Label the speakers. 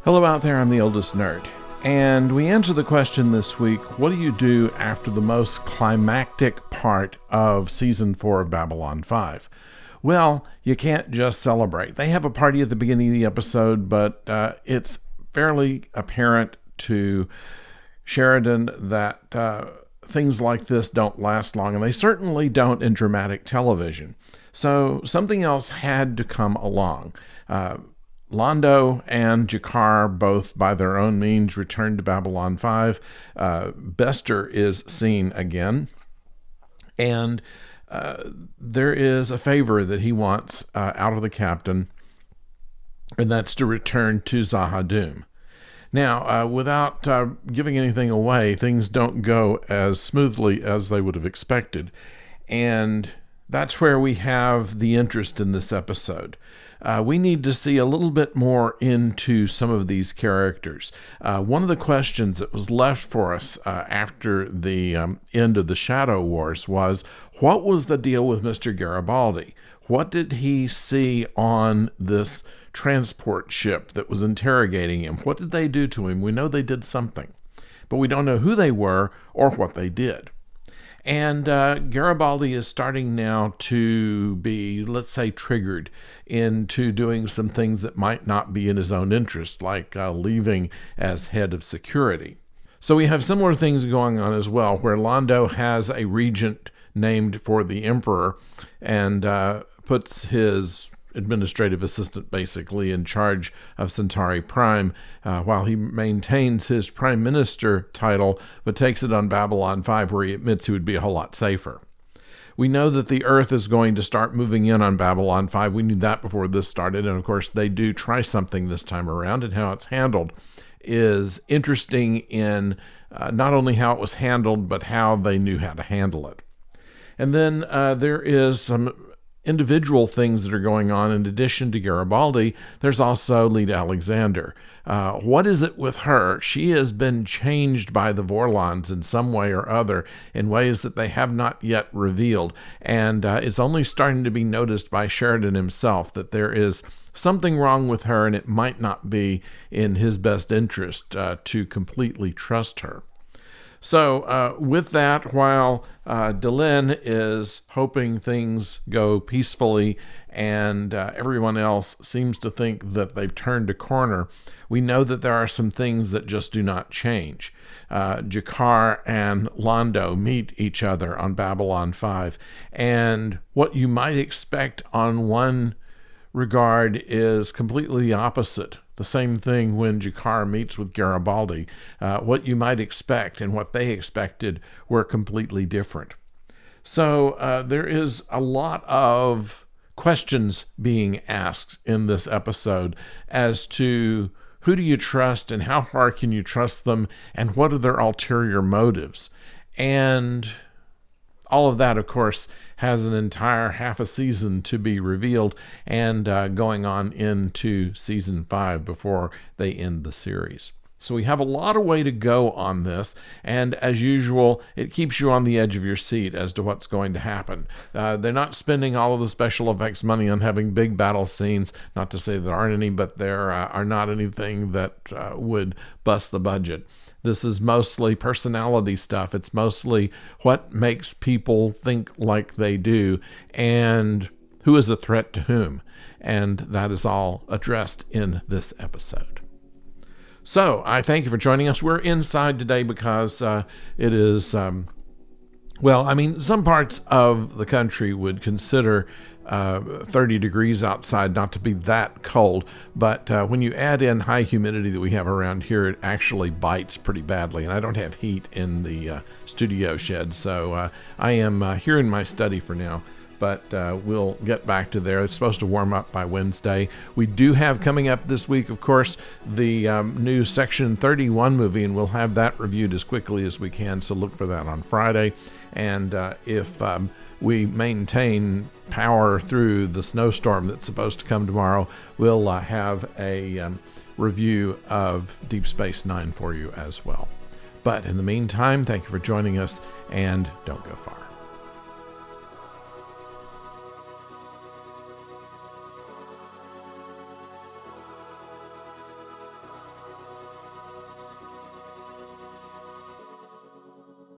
Speaker 1: Hello out there, I'm the oldest nerd, and we answer the question this week, what do you do after the most climactic part of Season 4 of Babylon 5? Well, you can't just celebrate. They have a party at the beginning of the episode, but it's fairly apparent to Sheridan that things like this don't last long, and they certainly don't in dramatic television. So something else had to come along. Londo and Jakar, both by their own means, return to Babylon 5. Bester is seen again. And there is a favor that he wants out of the captain, and that's to return to Zahadum. Now, without giving anything away, things don't go as smoothly as they would have expected. And that's where we have the interest in this episode. We need to see a little bit more into some of these characters. One of the questions that was left for us after the end of the Shadow Wars was, what was the deal with Mr. Garibaldi? What did he see on this transport ship that was interrogating him? What did they do to him? We know they did something, but we don't know who they were or what they did. And Garibaldi is starting now to be, let's say, triggered into doing some things that might not be in his own interest, like leaving as head of security. So we have similar things going on as well, where Londo has a regent named for the emperor and puts his administrative assistant basically in charge of Centauri Prime, while he maintains his prime minister title, but takes it on Babylon 5, where he admits he would be a whole lot safer. We know that the Earth is going to start moving in on Babylon 5. We knew that before this started, and of course they do try something this time around, and how it's handled is interesting in not only how it was handled, but how they knew how to handle it. And then there is some individual things that are going on. In addition to Garibaldi, there's also Lita Alexander. What is it with her? She has been changed by the Vorlons in some way or other, in ways that they have not yet revealed. And it's only starting to be noticed by Sheridan himself that there is something wrong with her, and it might not be in his best interest to completely trust her. So with that, while Delenn is hoping things go peacefully and everyone else seems to think that they've turned a corner, we know that there are some things that just do not change. Jakar and Londo meet each other on Babylon 5, and what you might expect on one regard is completely the opposite. The same thing when Jakar meets with Garibaldi. What you might expect and what they expected were completely different. So there is a lot of questions being asked in this episode as to who do you trust and how far can you trust them and what are their ulterior motives. And all of that, of course, has an entire half a season to be revealed and going on into season 5 before they end the series. So we have a lot of way to go on this, and as usual, it keeps you on the edge of your seat as to what's going to happen. They're not spending all of the special effects money on having big battle scenes, not to say there aren't any, but there are not anything that would bust the budget. This is mostly personality stuff. It's mostly what makes people think like they do and who is a threat to whom. And that is all addressed in this episode. So I thank you for joining us. We're inside today because it is, some parts of the country would consider 30 degrees outside not to be that cold, but when you add in high humidity that we have around here, it actually bites pretty badly. And I don't have heat in the studio shed, so I am here in my study for now. But we'll get back to there. It's supposed to warm up by Wednesday. We do have coming up this week, of course, the new Section 31 movie, and we'll have that reviewed as quickly as we can, so look for that on Friday. And if we maintain power through the snowstorm that's supposed to come tomorrow, we'll have a review of Deep Space Nine for you as well. But in the meantime, thank you for joining us, and don't go far.